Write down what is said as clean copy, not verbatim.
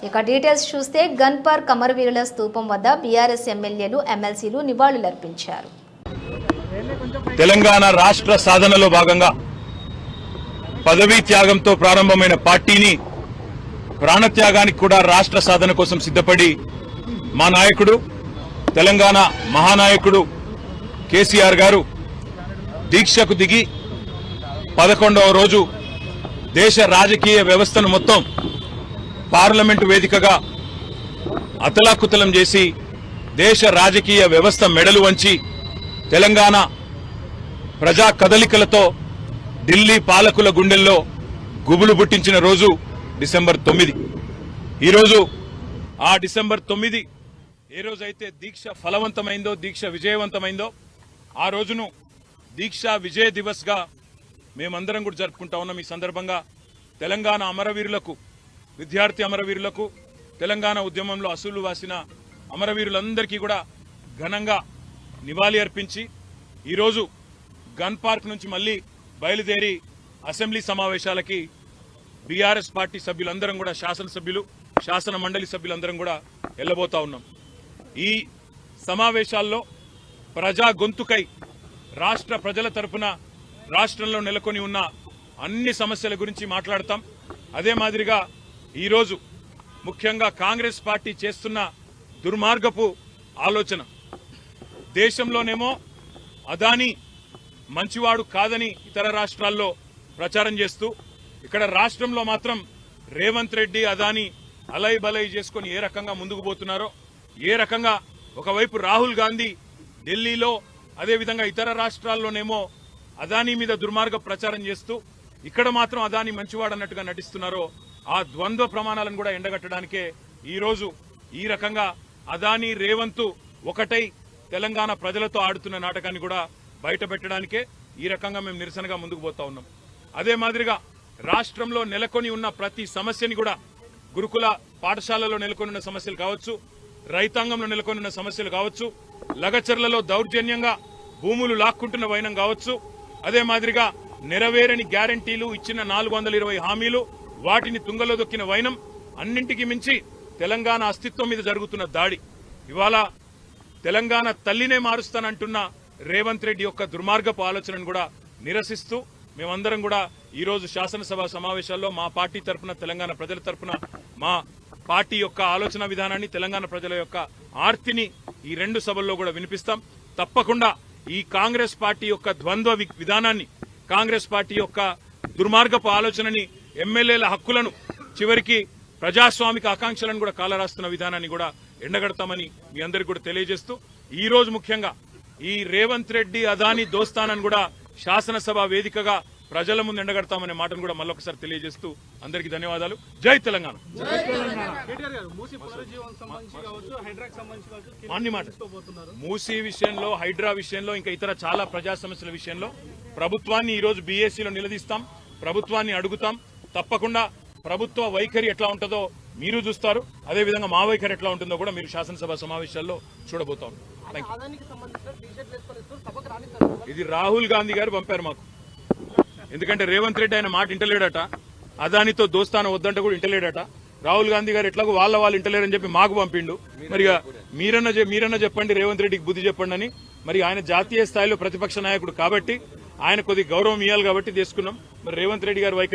ఇక డీటెయిల్స్ చూస్తే gun park అమరవీరుల స్తూపం వద్ద బీఆర్ఎస్ ఎమ్మెల్యేలు ఎమ్మెల్సీలు నివాళులర్పించారు. తెలంగాణ రాష్ట్ర సాధనలో భాగంగా పదవీ త్యాగంతో ప్రారంభమైన పార్టీని ప్రాణత్యాగానికి కూడా రాష్ట్ర సాధన కోసం సిద్ధపడి మా నాయకుడు తెలంగాణ మహానాయకుడు కేసీఆర్ గారు దీక్షకు దిగి 11వ రోజు దేశ రాజకీయ వ్యవస్థను మొత్తం పార్లమెంటు వేదికగా అతలాకుతలం చేసి దేశ రాజకీయ వ్యవస్థ మెడలు వంచి తెలంగాణ ప్రజా కదలికలతో ఢిల్లీ పాలకుల గుండెల్లో గుబులు పుట్టించిన రోజు డిసెంబర్ 9. ఈరోజు ఆ డిసెంబర్ 9 ఏ రోజైతే దీక్ష ఫలవంతమైందో, దీక్ష విజయవంతమైందో ఆ రోజును దీక్షా విజయ దివస్ గా మేమందరం కూడా జరుపుకుంటా ఉన్నాం. ఈ సందర్భంగా తెలంగాణ అమరవీరులకు, విద్యార్థి అమరవీరులకు, తెలంగాణ ఉద్యమంలో అసూలు వాసిన అమరవీరులందరికీ కూడా ఘనంగా నివాళి అర్పించి ఈరోజు గన్ పార్క్ నుంచి మళ్ళీ బయలుదేరి అసెంబ్లీ సమావేశాలకి బీఆర్ఎస్ పార్టీ సభ్యులందరం కూడా, శాసనసభ్యులు, శాసన మండలి సభ్యులందరం కూడా వెళ్లబోతా ఉన్నాం. ఈ సమావేశాల్లో ప్రజా గొంతుకై రాష్ట్ర ప్రజల తరఫున రాష్ట్రంలో నెలకొని ఉన్న అన్ని సమస్యల గురించి మాట్లాడతాం. అదే మాదిరిగా ఈరోజు ముఖ్యంగా కాంగ్రెస్ పార్టీ చేస్తున్న దుర్మార్గపు ఆలోచన, దేశంలోనేమో అదానీ మంచివాడు కాదని ఇతర రాష్ట్రాల్లో ప్రచారం చేస్తూ ఇక్కడ రాష్ట్రంలో మాత్రం రేవంత్ రెడ్డి అదానీ అలై బలై చేసుకుని ఏ రకంగా ముందుకు పోతున్నారో, ఏ రకంగా ఒకవైపు రాహుల్ గాంధీ ఢిల్లీలో, అదేవిధంగా ఇతర రాష్ట్రాల్లోనేమో అదానీ మీద దుర్మార్గ ప్రచారం చేస్తూ ఇక్కడ మాత్రం అదానీ మంచివాడు అన్నట్టుగా నటిస్తున్నారో, ఆ ద్వంద్వ ప్రమాణాలను కూడా ఎండగట్టడానికే ఈరోజు ఈ రకంగా అదానీ రేవంత్ ఒకటై తెలంగాణ ప్రజలతో ఆడుతున్న నాటకాన్ని కూడా బయట పెట్టడానికే ఈ రకంగా మేము నిరసనగా ముందుకు పోతా ఉన్నాం. అదే మాదిరిగా రాష్ట్రంలో నెలకొని ఉన్న ప్రతి సమస్యని కూడా, గురుకుల పాఠశాలలో నెలకొని ఉన్న సమస్యలు కావచ్చు, రైతాంగంలో నెలకొని ఉన్న సమస్యలు కావచ్చు, లగచర్లలో దౌర్జన్యంగా భూములు లాక్కుంటున్న వైనం కావచ్చు, అదే మాదిరిగా నెరవేరని గ్యారంటీలు, ఇచ్చిన 420 హామీలు, వాటిని తుంగలో దొక్కిన వైనం, అన్నింటికి మించి తెలంగాణ అస్తిత్వం మీద జరుగుతున్న దాడి, ఇవాళ తెలంగాణ తల్లినే మారుస్తానంటున్న రేవంత్ రెడ్డి యొక్క దుర్మార్గపు ఆలోచనను కూడా నిరసిస్తూ మేమందరం కూడా ఈరోజు శాసనసభ సమావేశాల్లో మా పార్టీ తరఫున, తెలంగాణ ప్రజల తరఫున మా పార్టీ యొక్క ఆలోచన విధానాన్ని, తెలంగాణ ప్రజల యొక్క ఆర్తిని ఈ రెండు సభల్లో కూడా వినిపిస్తాం. తప్పకుండా ఈ కాంగ్రెస్ పార్టీ యొక్క ద్వంద్వ విధానాన్ని, కాంగ్రెస్ పార్టీ యొక్క దుర్మార్గపు ఆలోచనని, ఎమ్మెల్యేల హక్కులను, చివరికి ప్రజాస్వామిక ఆకాంక్షలను కూడా కాలరాస్తున్న విధానాన్ని కూడా ఎండగడతామని మీ అందరికీ కూడా తెలియజేస్తూ, ఈ రోజు ముఖ్యంగా ఈ రేవంత్ రెడ్డి అదానీ దోస్తానని కూడా శాసనసభ వేదికగా ప్రజల ముందు ఎండగడతామనే మాటను కూడా మళ్ళొకసారి తెలియజేస్తూ అందరికీ ధన్యవాదాలు. జై తెలంగాణ. అన్ని మాట మూసీ విషయంలో, హైడ్రా విషయంలో, ఇంకా ఇతర చాలా ప్రజా సమస్యల విషయంలో ప్రభుత్వాన్ని ఈరోజు బీఏసీలో నిలదీస్తాం, ప్రభుత్వాన్ని అడుగుతాం. తప్పకుండా ప్రభుత్వ వైఖరి ఎట్లా ఉంటుందో మీరు చూస్తారు, అదేవిధంగా మా వైఖరి ఎట్లా ఉంటుందో కూడా మీరు శాసనసభ సమావేశాల్లో చూడబోతారు. ఇది రాహుల్ గాంధీ గారు పంపారు మాకు, ఎందుకంటే రేవంత్ రెడ్డి ఆయన మాట ఇంటలేడట, అదానితో దోస్తాన వద్దంటే కూడా ఇంటలేడట. రాహుల్ గాంధీ గారు ఎట్లాగో వాళ్ళ ఇంటలేరని చెప్పి మాకు పంపిండు. మరి మీరన్నా చెప్పండి, రేవంత్ రెడ్డికి బుద్ధి చెప్పండి అని. మరి ఆయన జాతీయ స్థాయిలో ప్రతిపక్ష నాయకుడు కాబట్టి ఆయన కొద్ది గౌరవం ఇవ్వాలి కాబట్టి తీసుకున్నాం. మరి రేవంత్ రెడ్డి గారి వైఖరి